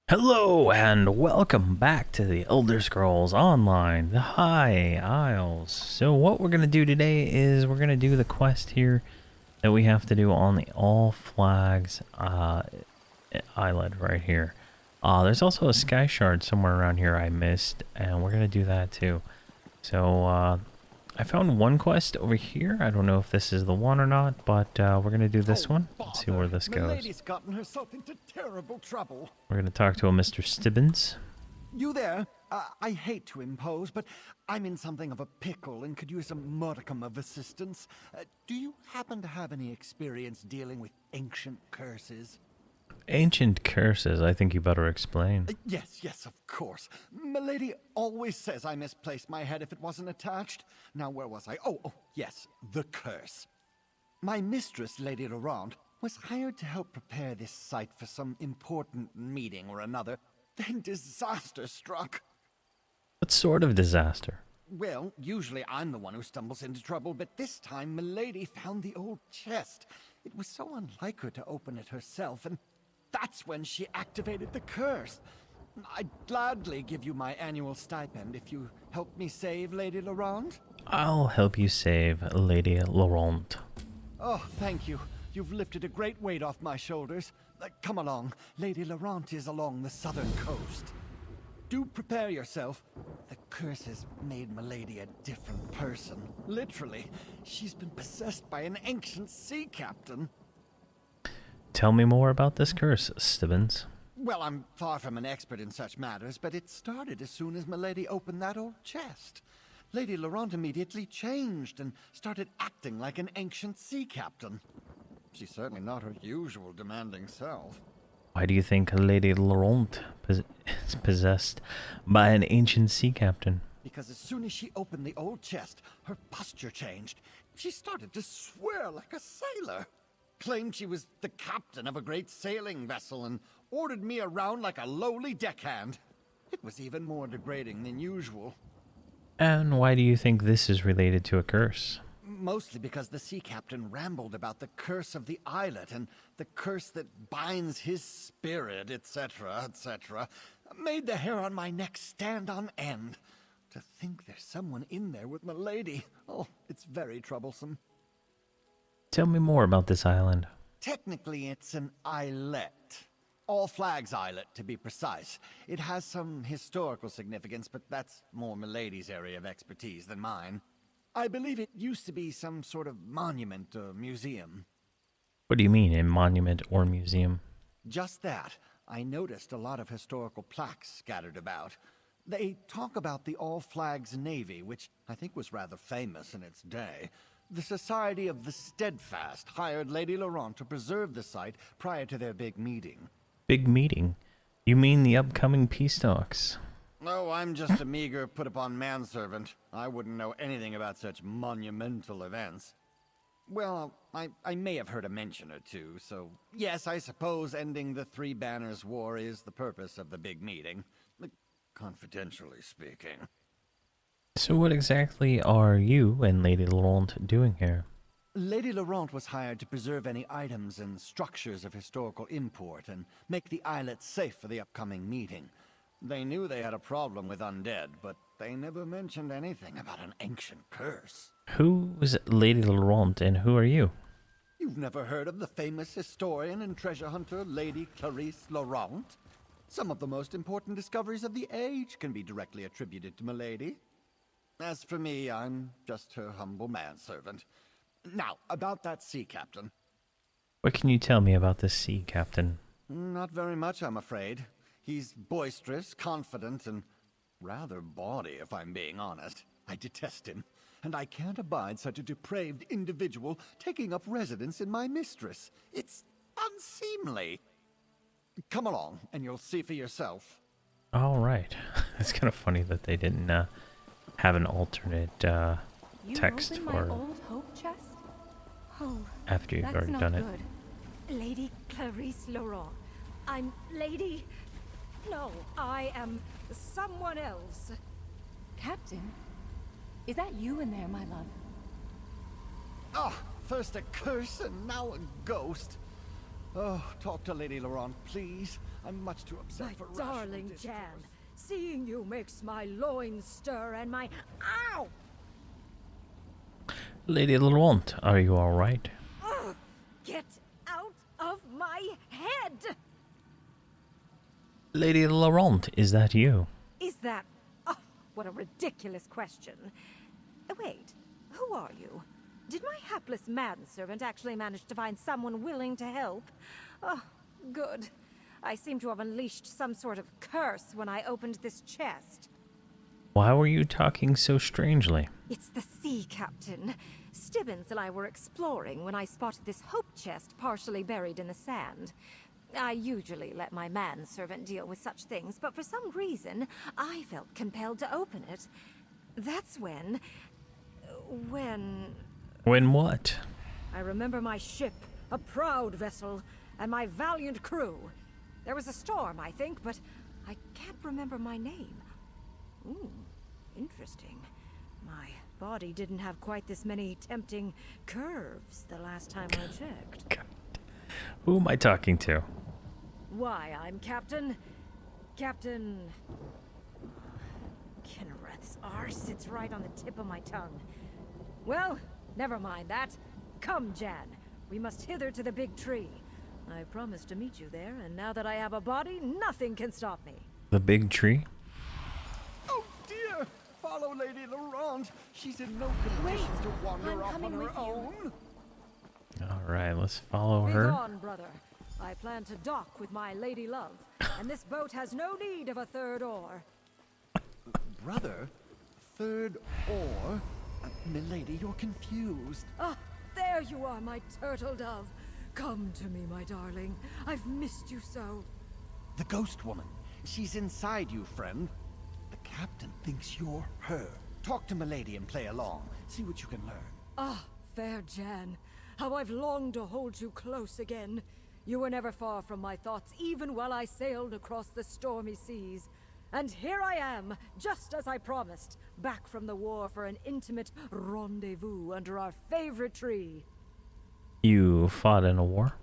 Hello and welcome back to the Elder Scrolls Online, the High Isles. So what we're going to do today is we're going to do the quest here that we have to do on the All Flags islet right here. There's also a sky shard somewhere around here I missed, and we're going to do that too. So I found one quest over here. I don't know if this is the one or not, but we're going to do this one. Let's see where this goes. Milady's gotten herself into terrible trouble. We're going to talk to a Mr. Stibbins. You there? I hate to impose, but I'm in something of a pickle and could use a modicum of assistance. Do you happen to have any experience dealing with ancient curses? Ancient curses, I think you better explain. Yes, of course. Milady always says I misplaced my head if it wasn't attached. Now, where was I? Oh, yes, the curse. My mistress, Lady Laurent, was hired to help prepare this site for some important meeting or another. Then disaster struck. What sort of disaster? Well, usually I'm the one who stumbles into trouble, but this time Milady found the old chest. It was so unlike her to open it herself, and that's when she activated the curse. I'd gladly give you my annual stipend if you help me save Lady Laurent. I'll help you save Lady Laurent. Oh, thank you. You've lifted a great weight off my shoulders. Come along. Lady Laurent is along the southern coast. Do prepare yourself. The curse has made Milady a different person. Literally, she's been possessed by an ancient sea captain. Tell me more about this curse, Stibbins. Well, I'm far from an expert in such matters, but it started as soon as Milady opened that old chest. Lady Laurent immediately changed and started acting like an ancient sea captain. She's certainly not her usual demanding self. Why do you think Lady Laurent is possessed by an ancient sea captain? Because as soon as she opened the old chest, her posture changed. She started to swear like a sailor. Claimed she was the captain of a great sailing vessel and ordered me around like a lowly deckhand. It was even more degrading than usual. And why do you think this is related to a curse? Mostly because the sea captain rambled about the curse of the islet and the curse that binds his spirit, etc., etc. Made the hair on my neck stand on end. To think there's someone in there with Milady. Oh, it's very troublesome. Tell me more about this island. Technically, it's an islet. All Flags Islet, to be precise. It has some historical significance, but that's more Milady's area of expertise than mine. I believe it used to be some sort of monument or museum. What do you mean, a monument or museum? Just that. I noticed a lot of historical plaques scattered about. They talk about the All Flags Navy, which I think was rather famous in its day. The Society of the Steadfast hired Lady Laurent to preserve the site prior to their big meeting. Big meeting? You mean the upcoming peace talks? Oh, I'm just a meager, put-upon manservant. I wouldn't know anything about such monumental events. Well, I may have heard a mention or two, so yes, I suppose ending the Three Banners War is the purpose of the big meeting. Confidentially speaking. So what exactly are you and Lady Laurent doing here? Lady Laurent was hired to preserve any items and structures of historical import and make the islet safe for the upcoming meeting. They knew they had a problem with undead, but they never mentioned anything about an ancient curse. Who's Lady Laurent and who are you? You've never heard of the famous historian and treasure hunter, Lady Clarice Laurent? Some of the most important discoveries of the age can be directly attributed to Milady. As for me, I'm just her humble manservant. Now, about that sea captain. What can you tell me about this sea captain? Not very much, I'm afraid. He's boisterous, confident, and rather bawdy, if I'm being honest. I detest him, and I can't abide such a depraved individual taking up residence in my mistress. It's unseemly. Come along, and you'll see for yourself. All right. It's kind of funny that they didn't have an alternate text my for old hope chest? Oh, after you've already done it. Lady Clarice Laurent. I'm Lady... No, I am someone else. Captain? Is that you in there, my love? Ah, first a curse and now a ghost. Oh, talk to Lady Laurent, please. I'm much too upset My for rational darling discourse. Jan, seeing you makes my loins stir and my... Ow! Lady Laurent, are you alright? Ugh! Get out of my head! Lady Laurent, is that you? Is that... Oh, what a ridiculous question. Wait, who are you? Did my hapless manservant actually manage to find someone willing to help? Oh, good. I seem to have unleashed some sort of curse when I opened this chest. Why were you talking so strangely? It's the sea captain. Stibbins and I were exploring when I spotted this hope chest partially buried in the sand. I usually let my manservant deal with such things, but for some reason, I felt compelled to open it. That's when... When what? I remember my ship, a proud vessel, and my valiant crew. There was a storm, I think, but I can't remember my name. Ooh, interesting. My body didn't have quite this many tempting curves the last time I checked. God. Who am I talking to? Why, I'm Captain... Kinnereth's R sits right on the tip of my tongue. Well, never mind that. Come, Jan. We must hither to the big tree. I promised to meet you there, and now that I have a body, nothing can stop me. The big tree? Oh dear! Follow Lady Laurent. She's in no condition to wander off on her own. Alright, let's follow Be her. gone, brother. I plan to dock with my lady love, and this boat has no need of a third oar. Brother? Third oar? Milady, you're confused. Ah, there you are, my turtle dove. Come to me, my darling. I've missed you so. The ghost woman. She's inside you, friend. The captain thinks you're her. Talk to Milady and play along. See what you can learn. Ah, fair Jan. How I've longed to hold you close again. You were never far from my thoughts, even while I sailed across the stormy seas. And here I am, just as I promised, back from the war for an intimate rendezvous under our favorite tree. You fought in a war?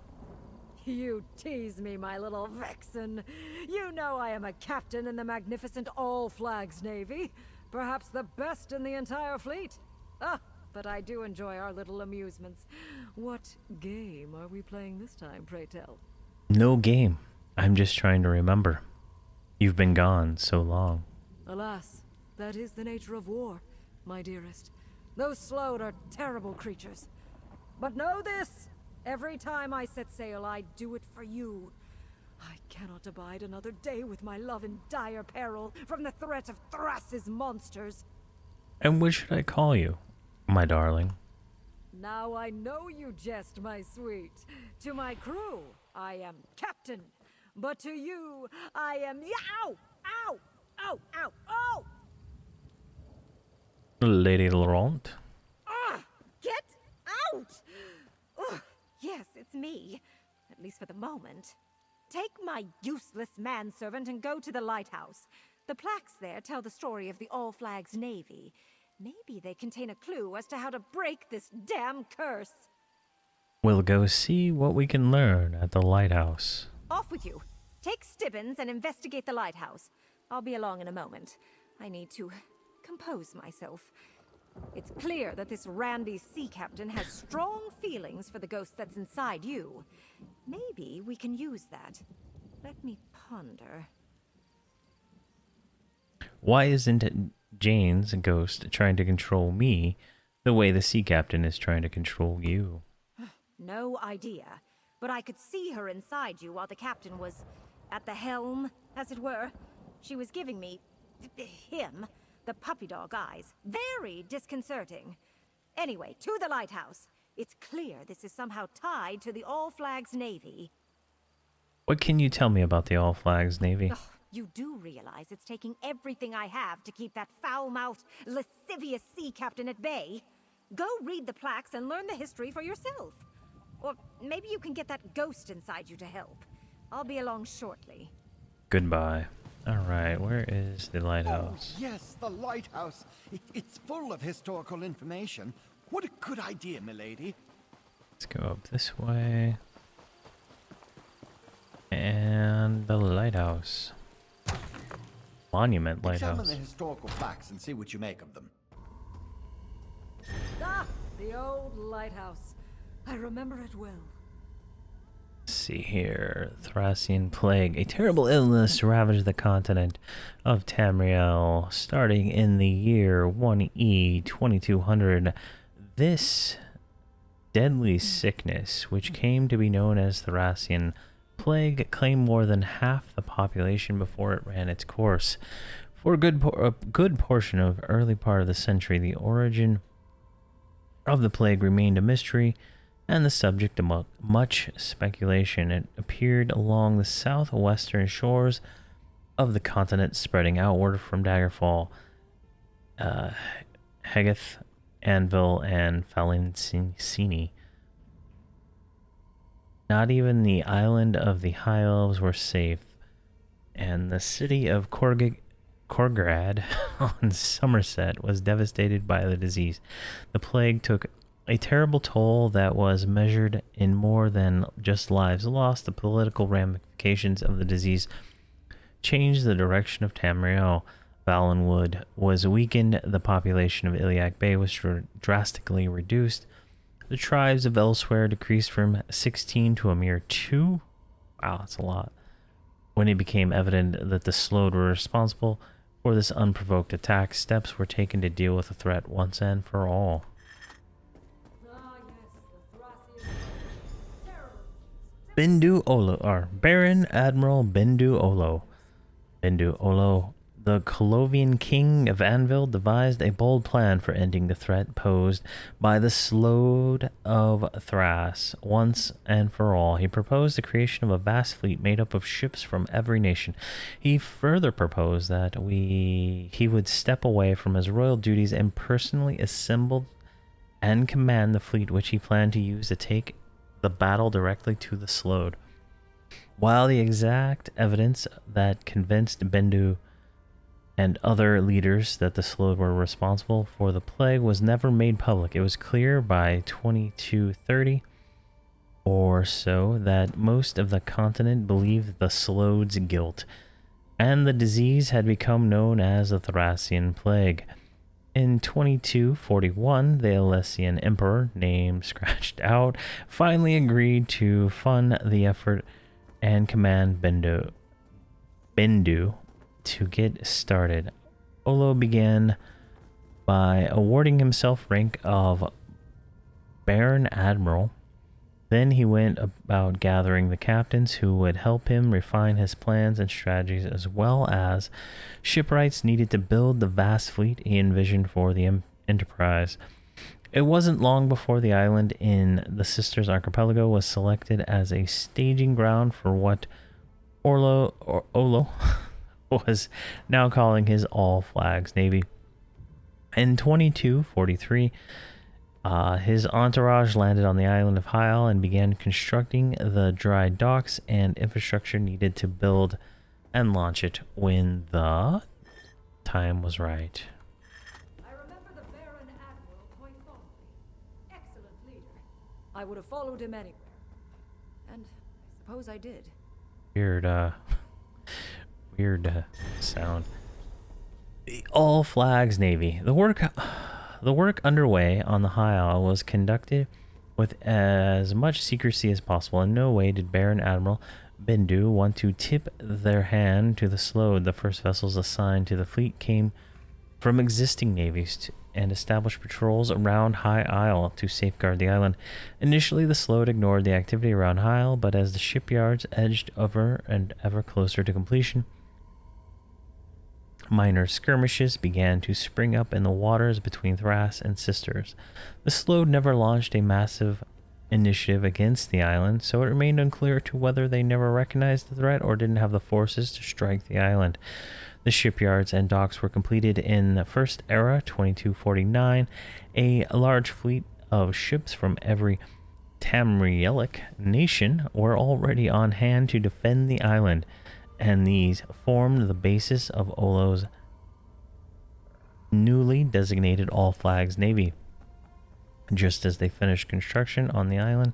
You tease me, my little vixen. You know I am a captain in the magnificent All-Flags Navy. Perhaps the best in the entire fleet. Ah, but I do enjoy our little amusements. What game are we playing this time, pray tell? No game. I'm just trying to remember. You've been gone so long. Alas, that is the nature of war, my dearest. Those Sload are terrible creatures. But know this! Every time I set sail, I do it for you. I cannot abide another day with my love in dire peril from the threat of Thras's monsters. And what should I call you, my darling? Now I know you jest, my sweet. To my crew, I am Captain. But to you, I am... Ow! Ow! Ow! Ow! Oh! Lady Laurent? Ah! Get out! Ugh. Yes, it's me. At least for the moment. Take my useless manservant and go to the lighthouse. The plaques there tell the story of the All-Flags Navy. Maybe they contain a clue as to how to break this damn curse. We'll go see what we can learn at the lighthouse. Off with you. Take Stibbins and investigate the lighthouse. I'll be along in a moment. I need to compose myself. It's clear that this randy sea captain has strong feelings for the ghost that's inside you. Maybe we can use that. Let me ponder. Why isn't Jane's ghost trying to control me the way the sea captain is trying to control you? No idea. But I could see her inside you while the captain was at the helm, as it were. She was giving me... him... the puppy dog eyes. Very disconcerting. Anyway, to the lighthouse. It's clear this is somehow tied to the All-Flags Navy. What can you tell me about the All-Flags Navy? Ugh, you do realize it's taking everything I have to keep that foul-mouthed, lascivious sea captain at bay? Go read the plaques and learn the history for yourself. Or maybe you can get that ghost inside you to help. I'll be along shortly. Goodbye. Alright, where is the Oh, lighthouse? yes, the lighthouse. It's full of historical information. What a good idea, milady. Let's go up this way. Lighthouse. Monument Examine Lighthouse. the historical facts and see what you make of them. Ah, the old lighthouse. I remember it well. Let's see here. Thracian plague. A terrible illness ravaged the continent of Tamriel starting in the year 1E 2200. This deadly sickness, which came to be known as Thracian plague, claimed more than half the population before it ran its course. For a good portion of early part of the century, the origin of the plague remained a mystery and the subject of much speculation. It appeared along the southwestern shores of the continent, spreading outward from Daggerfall, Hegeth, Anvil, and Falincini. Not even the island of the High Elves were safe, and the city of Korgrad on Somerset was devastated by the disease. The plague took a terrible toll that was measured in more than just lives lost. The political ramifications of the disease changed the direction of Tamriel. Valenwood was weakened. The population of Iliac Bay was drastically reduced. The tribes of elsewhere decreased from 16 to a mere 2. Wow, that's a lot. When it became evident that the Slode were responsible for this unprovoked attack, steps were taken to deal with the threat once and for all. Bendu Olo, or Baron Admiral Bendu Olo. Bendu Olo, the Colovian king of Anvil, devised a bold plan for ending the threat posed by the Slode of Thrace once and for all. He proposed the creation of a vast fleet made up of ships from every nation. He further proposed that he would step away from his royal duties and personally assemble and command the fleet, which he planned to use to take the battle directly to the Slode. While the exact evidence that convinced Bendu and other leaders that the Slode were responsible for the plague was never made public, it was clear by 2230 or so that most of the continent believed the Slode's guilt, and the disease had become known as the Thracian plague. In 2241, the Alessian emperor, name scratched out, finally agreed to fund the effort and command Bendu to get started. Olo began by awarding himself rank of Baron Admiral. Then he went about gathering the captains who would help him refine his plans and strategies, as well as shipwrights needed to build the vast fleet he envisioned for the enterprise. It wasn't long before the island in the Sisters Archipelago was selected as a staging ground for what Olo was now calling his All Flags Navy. In 2243, his entourage landed on the island of Hyle and began constructing the dry docks and infrastructure needed to build and launch it when the time was right. I remember the Baron Admiral quite fondly. Excellent leader. I would have followed him anywhere. And I suppose I did. Weird sound. The All Flags Navy. The work underway on the High Isle was conducted with as much secrecy as possible. In no way did Baron Admiral Bendu want to tip their hand to the Slode. The first vessels assigned to the fleet came from existing navies and established patrols around High Isle to safeguard the island. Initially, the Slode ignored the activity around High Isle, but as the shipyards edged ever and ever closer to completion, minor skirmishes began to spring up in the waters between Thrace and Sisters. The Slode never launched a massive initiative against the island, so it remained unclear to whether they never recognized the threat or didn't have the forces to strike the island. The shipyards and docks were completed in the First Era, 2249. A large fleet of ships from every Tamrielic nation were already on hand to defend the island, and these formed the basis of Olo's newly designated All Flags Navy. Just as they finished construction on the island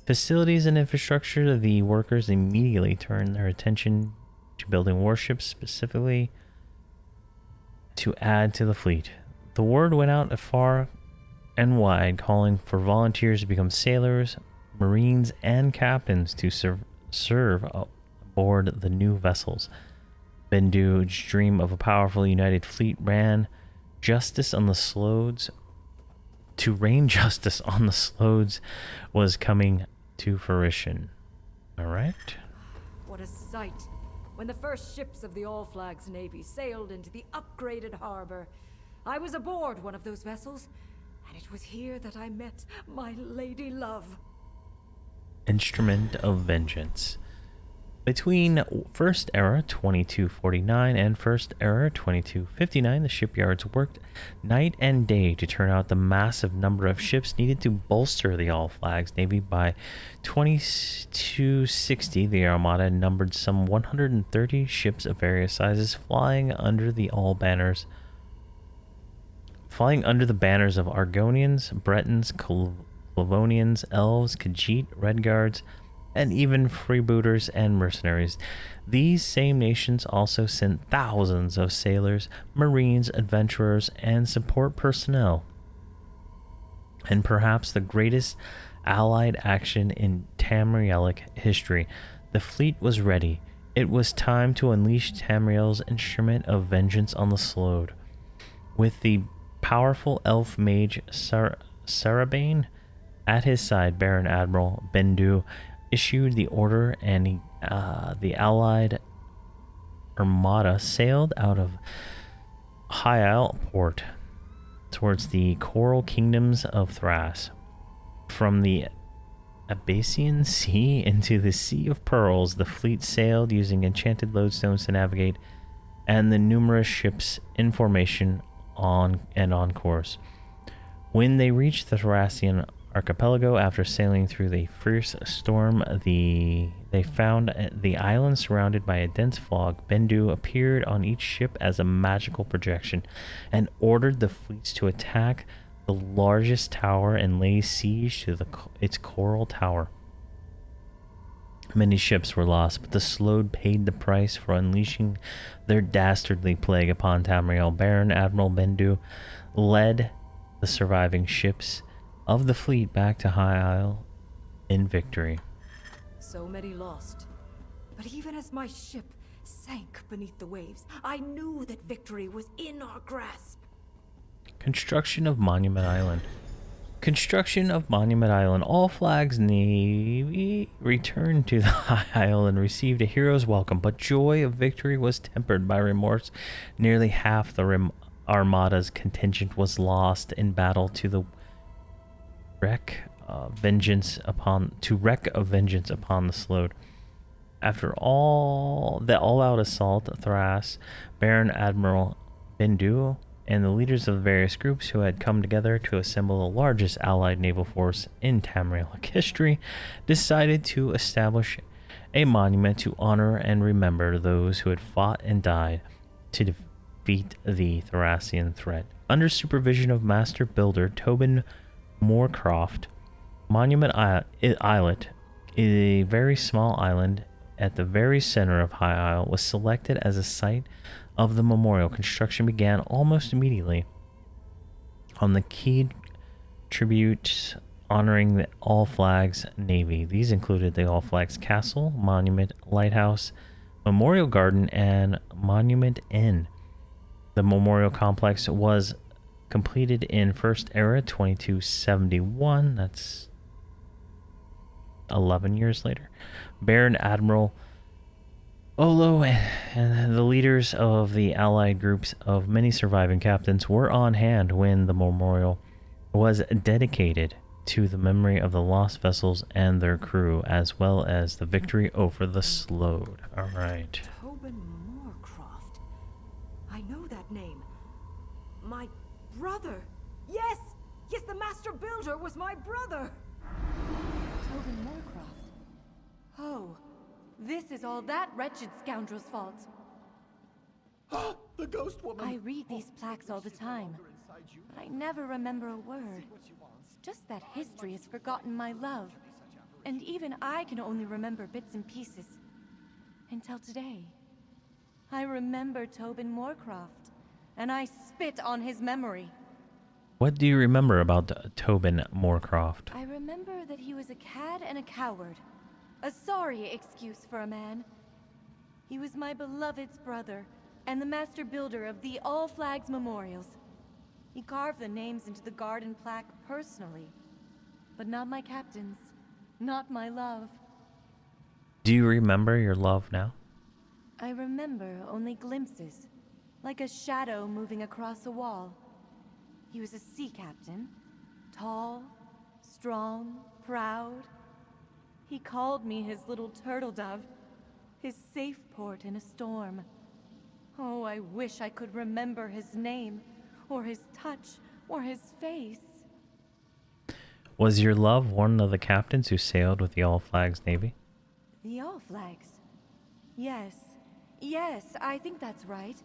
facilities and infrastructure, the workers immediately turned their attention to building warships specifically to add to the fleet. The word went out far and wide, calling for volunteers to become sailors, marines, and captains to serve aboard the new vessels. Bendu's dream of a powerful united fleet justice on the Slodes to reign justice on the Slodes was coming to fruition. All right. What a sight when the first ships of the All Flags Navy sailed into the upgraded harbor. I was aboard one of those vessels, and it was here that I met my lady love. Instrument of Vengeance. Between First Era 2249 and First Era 2259, the shipyards worked night and day to turn out the massive number of ships needed to bolster the All Flags Navy. By 2260, the Armada numbered some 130 ships of various sizes flying under the banners of Argonians, Bretons, Clavonians, Elves, Khajiit, Redguards, and even freebooters and mercenaries. These same nations also sent thousands of sailors, marines, adventurers, and support personnel. And perhaps the greatest allied action in Tamrielic history, the fleet was ready. It was time to unleash Tamriel's instrument of vengeance on the Slode. With the powerful elf mage Sarabane at his side, Baron Admiral Bendu issued the order, and the Allied Armada sailed out of High Isle port towards the coral kingdoms of Thrace. From the Abyssinian Sea into the Sea of Pearls, the fleet sailed using enchanted lodestones to navigate, and the numerous ships in formation on course. When they reached the Thracian archipelago after sailing through the fierce storm, they found the island surrounded by a dense fog. Bendu appeared on each ship as a magical projection and ordered the fleets to attack the largest tower and lay siege to its coral tower. Many ships were lost, but the Slode paid the price for unleashing their dastardly plague upon Tamriel. Baron Admiral Bendu led the surviving ships of the fleet back to High Isle in victory. So many lost. But even as my ship sank beneath the waves, I knew that victory was in our grasp. Construction of Monument Island. Construction of Monument Island. All Flags Navy returned to the High Isle and received a hero's welcome, but joy of victory was tempered by remorse. Nearly half the Armada's contingent was lost in battle to wreak vengeance upon the Slode. After the all-out assault, Thrace, Baron Admiral Bendu, and the leaders of various groups who had come together to assemble the largest allied naval force in Tamrielic history decided to establish a monument to honor and remember those who had fought and died to defeat the Thracian threat. Under supervision of Master Builder Tobin Moorcroft, Monument Islet, a very small island at the very center of High Isle, was selected as a site of the memorial. Construction began almost immediately on the key tributes honoring the All Flags Navy. These included the All Flags Castle, Monument Lighthouse, Memorial Garden, and Monument Inn. The memorial complex was completed in First Era 2271. That's 11 years later. Baron Admiral Olo and the leaders of the allied groups of many surviving captains were on hand when the memorial was dedicated to the memory of the lost vessels and their crew, as well as the victory over the Slode. All right. Tobin Moorcroft. I know that name. My brother. Yes, the Master Builder was my brother. Tobin Moorcroft. Oh, this is all that wretched scoundrel's fault. The ghost woman! I read these plaques all the time, but I never remember a word. Just that history has forgotten my love, and even I can only remember bits and pieces. Until today. I remember Tobin Moorcroft, and I spit on his memory. What do you remember about Tobin Moorcroft? I remember that he was a cad and a coward. A sorry excuse for a man. He was my beloved's brother, and the master builder of the All Flags Memorials. He carved the names into the garden plaque personally. But not my captain's. Not my love. Do you remember your love now? I remember only glimpses, like a shadow moving across a wall. He was a sea captain, tall, strong, proud. He called me his little turtle dove, his safe port in a storm. Oh, I wish I could remember his name, or his touch, or his face. Was your love one of the captains who sailed with the All Flags Navy? The All Flags? Yes. Yes, I think that's right.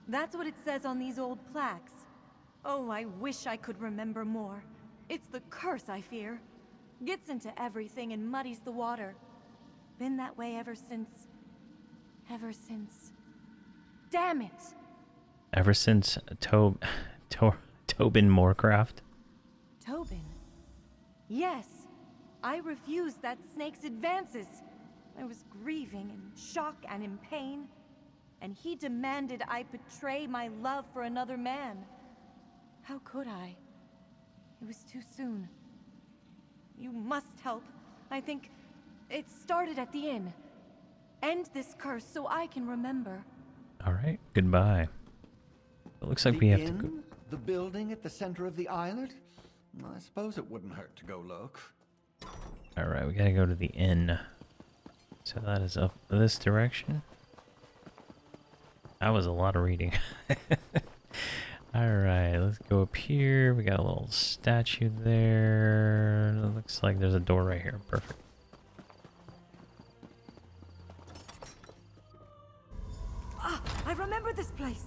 That's what it says on these old plaques. Oh, I wish I could remember more. It's the curse, I fear. Gets into everything and muddies the water. Been that way ever since... Damn it! Ever since Tobin Moorcroft? Tobin? Yes. I refused that snake's advances. I was grieving in shock and in pain. And he demanded I betray my love for another man. How could I? It was too soon. You must help. I think it started at the inn. End this curse so I can remember. Alright, goodbye. It looks like we have to go. The building at the center of the island? I suppose it wouldn't hurt to go look. Alright, we gotta go to the inn. So that is up this direction. That was a lot of reading. Alright, let's go up here. We got a little statue there. It looks like there's a door right here. Perfect. Ah, I remember this place.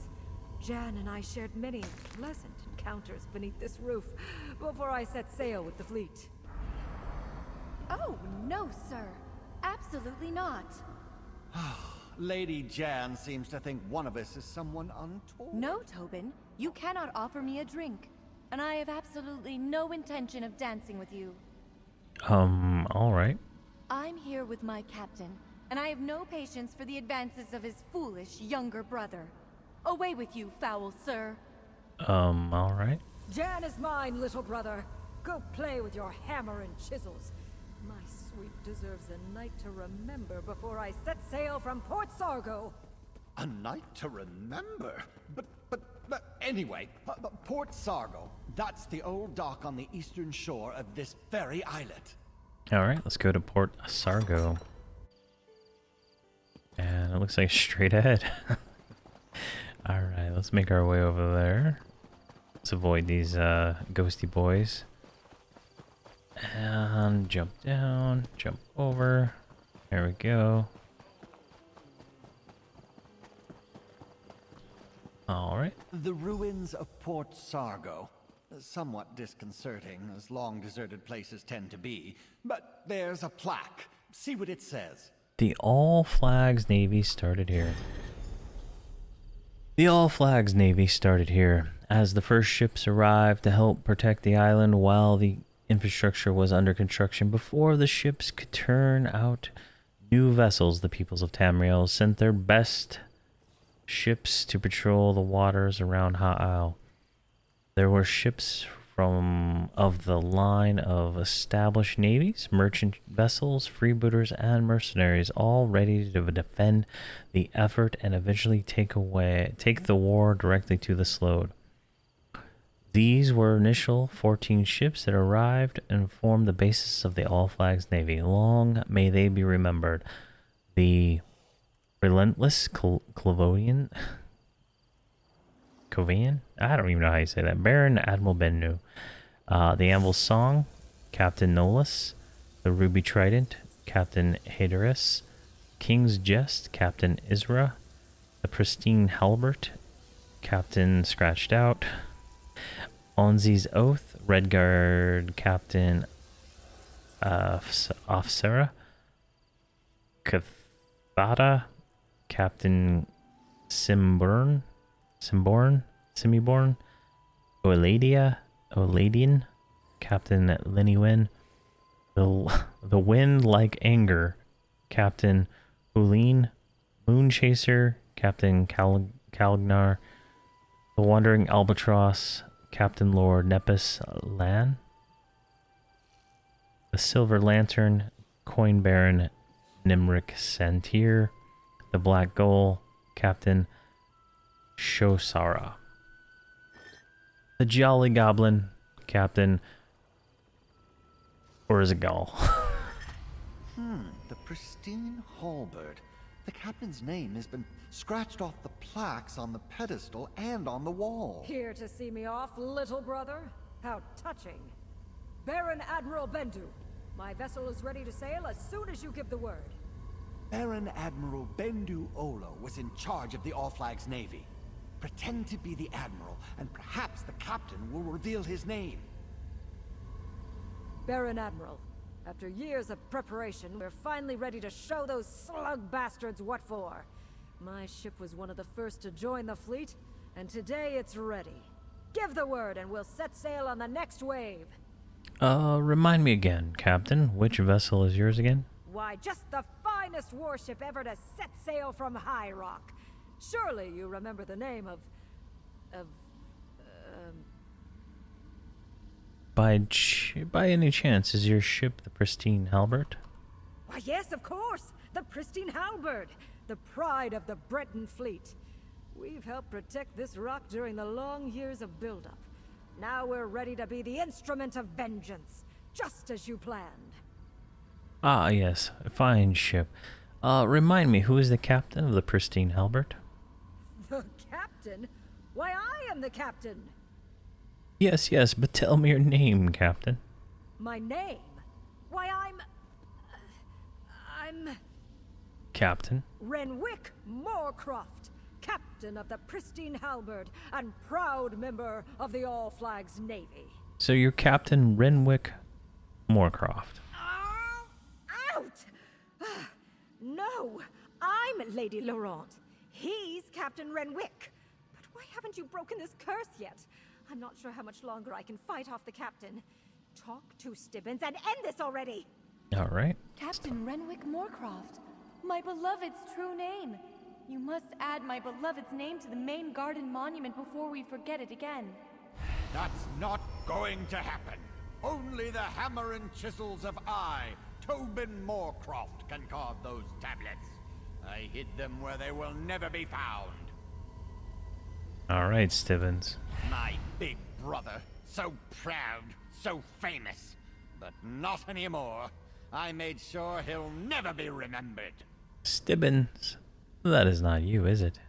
Jan and I shared many pleasant encounters beneath this roof before I set sail with the fleet. Oh, no, sir. Absolutely not. Lady Jan seems to think one of us is someone untoward. No, Tobin. You cannot offer me a drink. And I have absolutely no intention of dancing with you. Alright. I'm here with my captain, and I have no patience for the advances of his foolish younger brother. Away with you, foul sir. Alright. Jan is mine, little brother. Go play with your hammer and chisels. My sweet deserves a night to remember before I set sail from Port Sargo. A night to remember? But anyway, Port Sargo. That's the old dock on the eastern shore of this very islet. Alright, let's go to Port Sargo. And it looks like straight ahead. Alright, let's make our way over there. Let's avoid these ghosty boys. And jump down, jump over. There we go. Alright. The ruins of Port Sargo. Somewhat disconcerting, as long deserted places tend to be. But there's a plaque. See what it says. The All Flags Navy started here. The All Flags Navy started here as the first ships arrived to help protect the island while the infrastructure was under construction. Before the ships could turn out new vessels, the peoples of Tamriel sent their best ships to patrol the waters around Ha Isle. There were ships of the line of established navies, merchant vessels, freebooters, and mercenaries, all ready to defend the effort and eventually take the war directly to the Sload. These were initial 14 ships that arrived and formed the basis of the All Flags Navy. Long may they be remembered. The relentless Covian? I don't even know how you say that. Baron Admiral Bennu. The Anvil Song, Captain Nolus. The Ruby Trident, Captain Haderus. King's Jest, Captain Isra. The Pristine Halbert, Captain Scratched Out. Onzi's Oath, Redguard, Captain Offsera. Cathata, Captain Simborn, Simiborn, Oladian, Captain Linywin, the Wind Like Anger, Captain Hulene, Moonchaser, Captain Calgnar, the Wandering Albatross, Captain Lord Nepis Lan, the Silver Lantern, Coin Baron Nimric Santir, the Black Gull, Captain Shosara, the Jolly Goblin, Captain Orzagal. The pristine halberd. The captain's name has been scratched off the plaques on the pedestal and on the wall. Here to see me off, little brother? How touching. Baron Admiral Bendu, my vessel is ready to sail as soon as you give the word. Baron Admiral Bendu Olo was in charge of the All-Flags Navy. Pretend to be the Admiral, and perhaps the captain will reveal his name. Baron Admiral, after years of preparation, we're finally ready to show those slug bastards what for. My ship was one of the first to join the fleet, and today it's ready. Give the word and we'll set sail on the next wave. Remind me again, Captain, which vessel is yours again? Why, just the finest warship ever to set sail from High Rock. Surely you remember the name of... By any chance, is your ship the Pristine Halbert? Why, yes, of course! The Pristine Halberd! The pride of the Breton fleet. We've helped protect this rock during the long years of buildup. Now we're ready to be the instrument of vengeance, just as you planned. Ah, yes, a fine ship. Remind me, who is the captain of the Pristine Halbert? The captain? Why, I am the captain! Yes, but tell me your name, Captain. My name? Why, I'm... Captain? Renwick Moorcroft, captain of the Pristine Halberd and proud member of the All Flags Navy. So you're Captain Renwick Moorcroft. Out! No, I'm Lady Laurent. He's Captain Renwick. But why haven't you broken this curse yet? I'm not sure how much longer I can fight off the captain. Talk to Stibbins and end this already! All right. Captain Renwick Moorcroft, my beloved's true name. You must add my beloved's name to the main garden monument before we forget it again. That's not going to happen. Only the hammer and chisels of Tobin Moorcroft, can carve those tablets. I hid them where they will never be found. All right, Stibbins. My big brother, so proud, so famous. But not anymore. I made sure he'll never be remembered. Stibbins? That is not you, is it?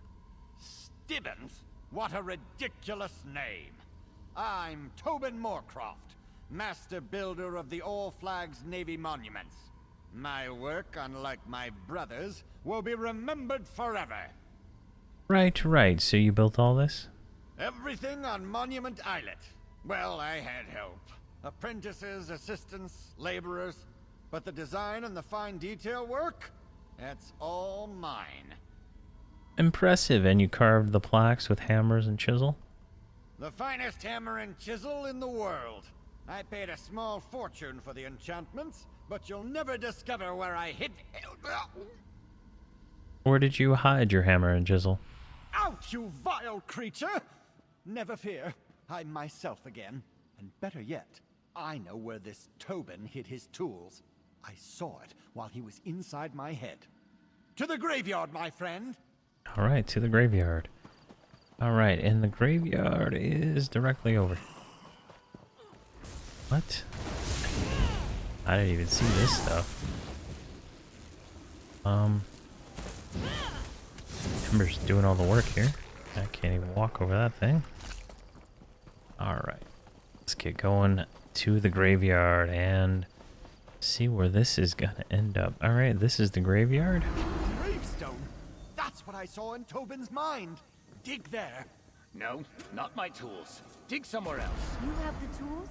Stibbins? What a ridiculous name. I'm Tobin Moorcroft, master builder of the All Flags Navy monuments. My work, unlike my brother's, will be remembered forever. Right. So you built all this? Everything on Monument Islet. Well, I had help. Apprentices, assistants, laborers. But the design and the fine detail work? That's all mine. Impressive. And you carved the plaques with hammers and chisel? The finest hammer and chisel in the world. I paid a small fortune for the enchantments, but you'll never discover where I hid... Where did you hide your hammer and chisel? Out, you vile creature! Never fear, I'm myself again. And better yet, I know where this Tobin hid his tools. I saw it while he was inside my head. To the graveyard, my friend! All right, to the graveyard. All right, and the graveyard is directly over. What? I didn't even see this stuff. Ember's doing all the work here. I can't even walk over that thing. Alright. Let's get going to the graveyard and see where this is gonna end up. Alright, this is the graveyard. Gravestone? That's what I saw in Tobin's mind. Dig there. No, not my tools. Dig somewhere else. You have the tools?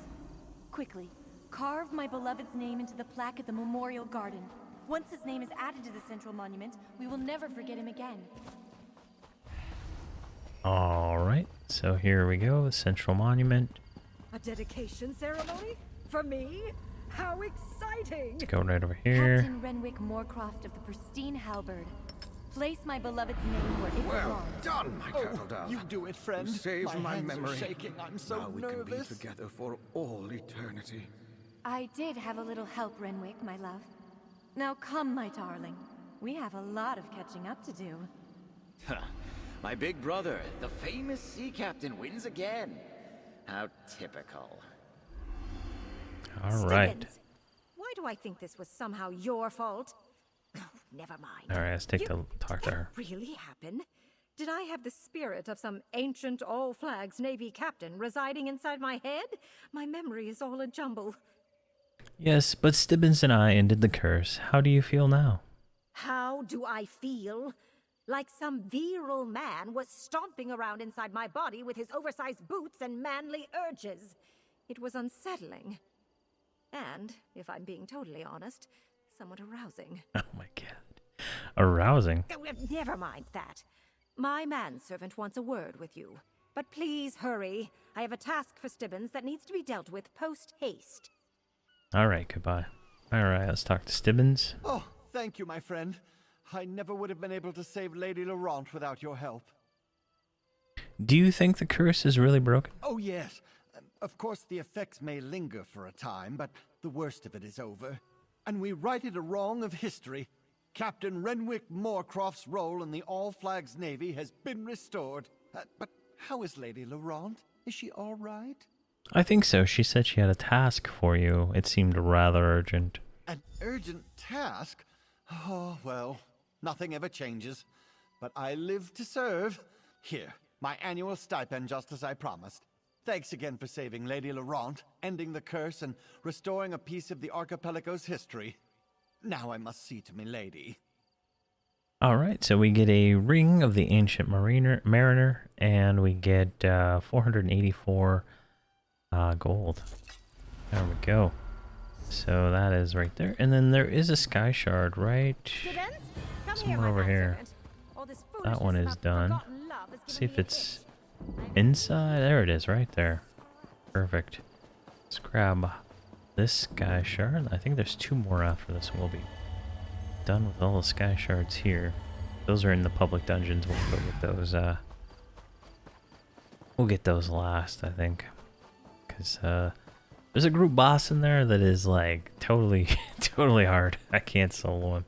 Quickly, carve my beloved's name into the plaque at the Memorial Garden. Once his name is added to the central monument, we will never forget him again. All right, so here we go, the Central Monument. A dedication ceremony? For me? How exciting! Go right over here. Captain Renwick Moorcroft of the pristine halberd. Place my beloved's name where it belongs. Done, my turtle dove. You do it, friend. You saved my hands are memory. shaking. I'm so now we nervous. can be together for all eternity. I did have a little help, Renwick, my love. Now come, my darling. We have a lot of catching up to do. My big brother, the famous sea captain, wins again. How typical. All right. Stiggins, why do I think this was somehow your fault? Never mind. All right, let's take the talk to her. Did that really happen? Did I have the spirit of some ancient All Flags Navy captain residing inside my head? My memory is all a jumble. Yes, but Stibbins and I ended the curse. How do you feel now? How do I feel? Like some virile man was stomping around inside my body with his oversized boots and manly urges. It was unsettling. And, if I'm being totally honest, somewhat arousing. Oh my god. Arousing? Never mind that. My manservant wants a word with you. But please hurry. I have a task for Stibbins that needs to be dealt with post-haste. All right, goodbye. All right, let's talk to Stibbins. Oh, thank you, my friend. I never would have been able to save Lady Laurent without your help. Do you think the curse is really broken? Oh, yes. Of course, the effects may linger for a time, but the worst of it is over. And we righted a wrong of history. Captain Renwick Moorcroft's role in the All Flags Navy has been restored. But how is Lady Laurent? Is she all right? I think so. She said she had a task for you. It seemed rather urgent. An urgent task? Oh, well, nothing ever changes. But I live to serve. Here, my annual stipend, just as I promised. Thanks again for saving Lady Laurent, ending the curse, and restoring a piece of the archipelago's history. Now I must see to me lady. All right, so we get a ring of the ancient mariner, and we get 484 gold. There we go. So that is right there, and then there is a sky shard right Stibbins, come somewhere my over here. manservant. All this That one foolishness is about done. forgotten love has See given if me a it's itch. inside. There it is, right there. Perfect. Let's grab this sky shard. I think there's 2 more after this. We'll be done with all the sky shards here. Those are in the public dungeons. We'll go with those. We'll get those last, I think, because there's a group boss in there that is like totally, totally hard. I can't solo him,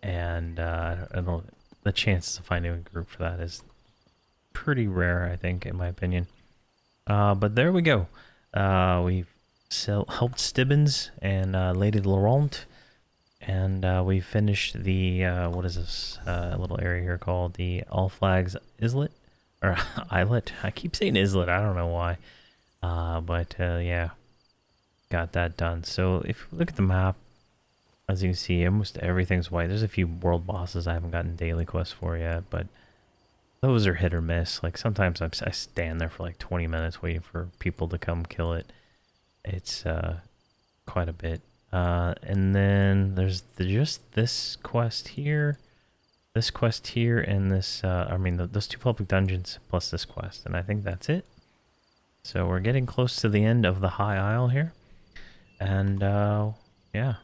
and I don't. The chances of finding a group for that is pretty rare, I think, in my opinion. But there we go. We've helped Stibbins and Lady Laurent, and we finished the what is this little area here called the All Flags Islet or Islet. I keep saying Islet. I don't know why. But yeah, got that done. So if you look at the map, as you can see, almost everything's white. There's a few world bosses I haven't gotten daily quests for yet, but those are hit or miss. Like sometimes I stand there for like 20 minutes waiting for people to come kill it. It's quite a bit. And then there's just this quest here, and this, I mean, those 2 public dungeons plus this quest, and I think that's it. So we're getting close to the end of the High Isle here. And yeah,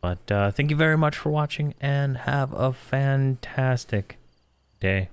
but thank you very much for watching, and have a fantastic day.